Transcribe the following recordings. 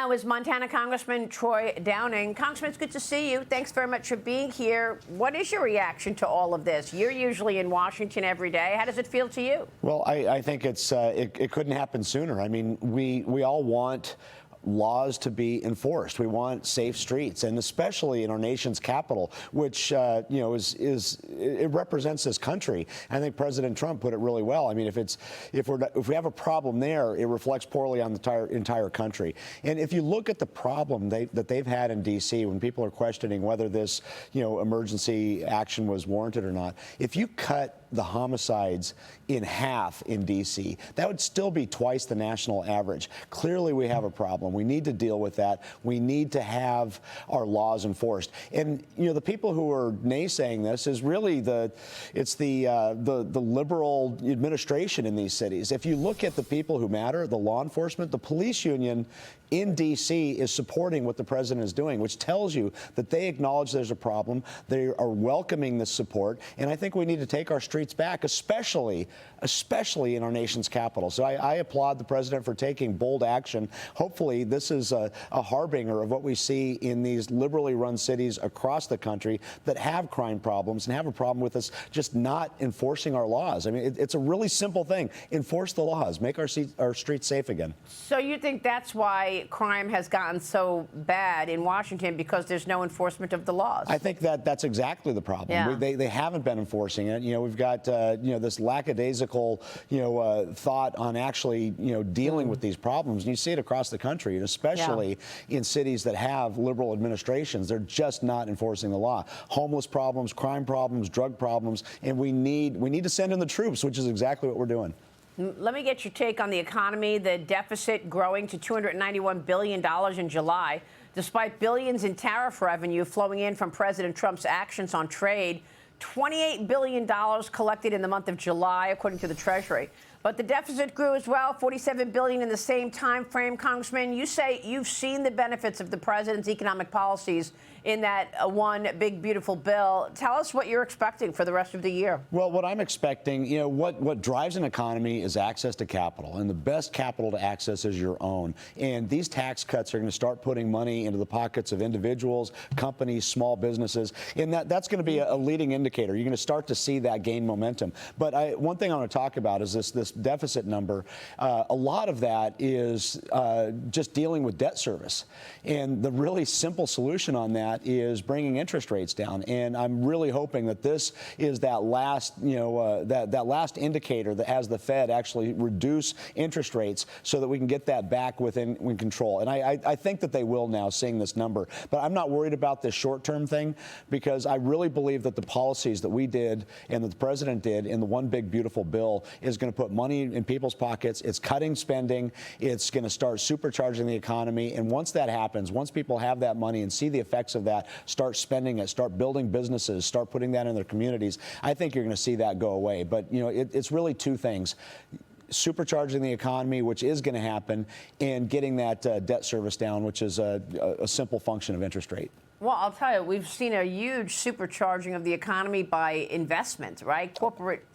now is Montana Congressman Troy Downing. Congressman, it's good to see you. Thanks very much for being here. What is your reaction to all of this? You're usually in Washington every day. How does it feel to you? Well, I think it couldn't happen sooner. I mean, we all want laws to be enforced. We want safe streets, and especially in our nation's capital, which it represents this country. I think President Trump put it really well. I mean, if we have a problem there, it reflects poorly on the entire country. And if you look at the problem that they've had in D.C. when people are questioning whether this emergency action was warranted or not, if you cut the homicides in half in D.C., that would still be twice the national average. Clearly, we have a problem. We need to deal with that. We need to have our laws enforced. And the people who are naysaying this is really the liberal administration in these cities. If you look at the people who matter, the law enforcement, the police union in D.C. is supporting what the president is doing, which tells you that they acknowledge there's a problem. They are welcoming this support, and I think we need to take our streets back, especially in our nation's capital. So I applaud the president for taking bold action. Hopefully, this is a harbinger of what we see in these liberally run cities across the country that have crime problems and have a problem with us just not enforcing our laws. I mean, it's a really simple thing. Enforce the laws. Make our streets safe again. So you think that's why crime has gotten so bad in Washington, because there's no enforcement of the laws? I think that's exactly the problem. Yeah. They haven't been enforcing it. We've got this lackadaisical thought on actually dealing with these problems. And you see it across the country, and especially in cities that have liberal administrations. They're just not enforcing the law. Homeless problems, crime problems, drug problems, and we need to send in the troops, which is exactly what we're doing. Let me get your take on the economy. The deficit growing to $291 billion in July, despite billions in tariff revenue flowing in from President Trump's actions on trade. $28 billion collected in the month of July, according to the Treasury. But the deficit grew as well, $47 billion in the same time frame. Congressman, you say you've seen the benefits of the president's economic policies in that one big, beautiful bill. Tell us what you're expecting for the rest of the year. Well, what I'm expecting, what drives an economy is access to capital, and the best capital to access is your own. And these tax cuts are going to start putting money into the pockets of individuals, companies, small businesses, and that's going to be a leading indicator. You're going to start to see that gain momentum. But one thing I want to talk about is this deficit number. A lot of that is just dealing with debt service, and the really simple solution on that is bringing interest rates down. And I'm really hoping that this is that last, that last indicator that has the Fed actually reduce interest rates so that we can get that back within control. And I think that they will now, seeing this number. But I'm not worried about this short-term thing, because I really believe that the policies that we did and that the president did in the one big beautiful bill is going to put money in people's pockets. It's cutting spending. It's going to start supercharging the economy. And once that happens, once people have that money and see the effects of that, start spending it, start building businesses, start putting that in their communities, I think you're going to see that go away. But, it's really two things: supercharging the economy, which is going to happen, and getting that debt service down, which is a simple function of interest rate. Well, I'll tell you, we've seen a huge supercharging of the economy by investment, right? Corporate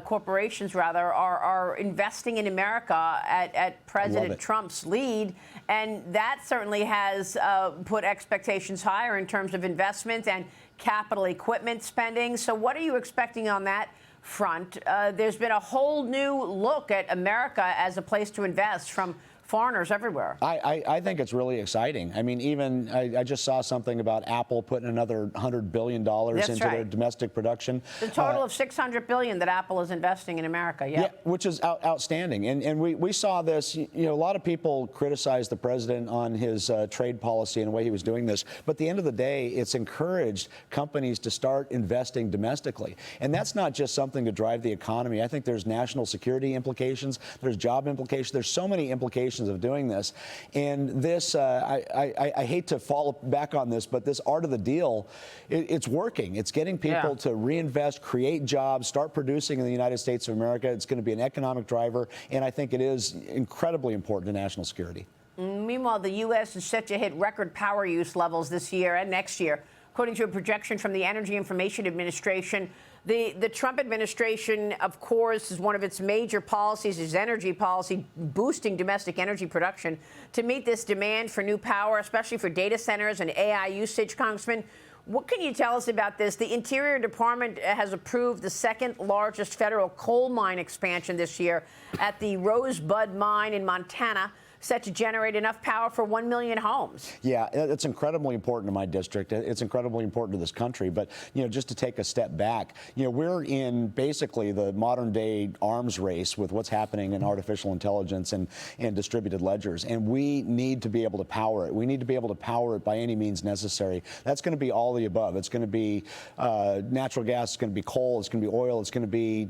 corporations are investing in America at President Trump's lead, and that certainly has put expectations higher in terms of investment and capital equipment spending. So what are you expecting on that front? There's been a whole new look at America as a place to invest from foreigners everywhere. I think it's really exciting. I mean, I just saw something about Apple putting another $100 billion into their domestic production. The total of $600 billion that Apple is investing in America, yeah, which is outstanding. And we saw this. A lot of people criticize the president on his trade policy and the way he was doing this. But at the end of the day, it's encouraged companies to start investing domestically. And that's not just something to drive the economy. I think there's national security implications. There's job implications. There's so many implications of doing this. And this, I hate to fall back on this, but this art of the deal, it's working. It's getting people to reinvest, create jobs, start producing in the United States of America. It's going to be an economic driver, and I think it is incredibly important to national security. Meanwhile, the U.S. is set to hit record power use levels this year and next year. According to a projection from the Energy Information Administration, The Trump administration, of course, is one of its major policies is energy policy, boosting domestic energy production to meet this demand for new power, especially for data centers and AI usage. Congressman, what can you tell us about this? The Interior Department has approved the second largest federal coal mine expansion this year at the Rosebud mine in Montana, set to generate enough power for 1 million homes. Yeah, it's incredibly important to my district. It's incredibly important to this country. But, just to take a step back, we're in basically the modern day arms race with what's happening in artificial intelligence and distributed ledgers. And we need to be able to power it. We need to be able to power it by any means necessary. That's going to be all the above. It's going to be natural gas. It's going to be coal. It's going to be oil. It's going to be,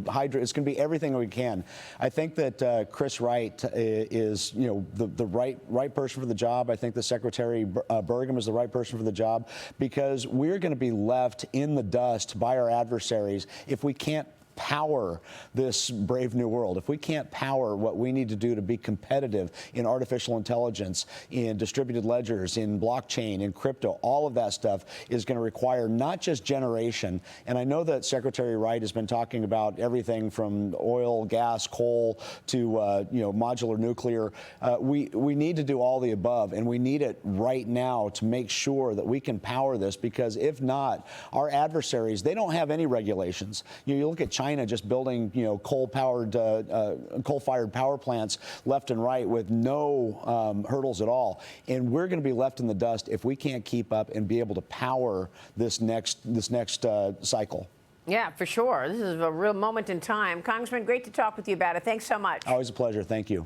hydro. It's going to be everything we can. I think that Chris Wright is, the right person for the job. I think the Secretary Burgum is the right person for the job, because we're going to be left in the dust by our adversaries if we can't power this brave new world. If we can't power what we need to do to be competitive in artificial intelligence, in distributed ledgers, in blockchain, in crypto, all of that stuff is going to require not just generation. And I know that Secretary Wright has been talking about everything from oil, gas, coal to modular nuclear. We need to do all the above, and we need it right now to make sure that we can power this, because if not, our adversaries, they don't have any regulations. You look at China just building, coal-fired power plants left and right with no hurdles at all, and we're going to be left in the dust if we can't keep up and be able to power this next cycle. Yeah, for sure. This is a real moment in time. Congressman, great to talk with you about it. Thanks so much. Always a pleasure. Thank you.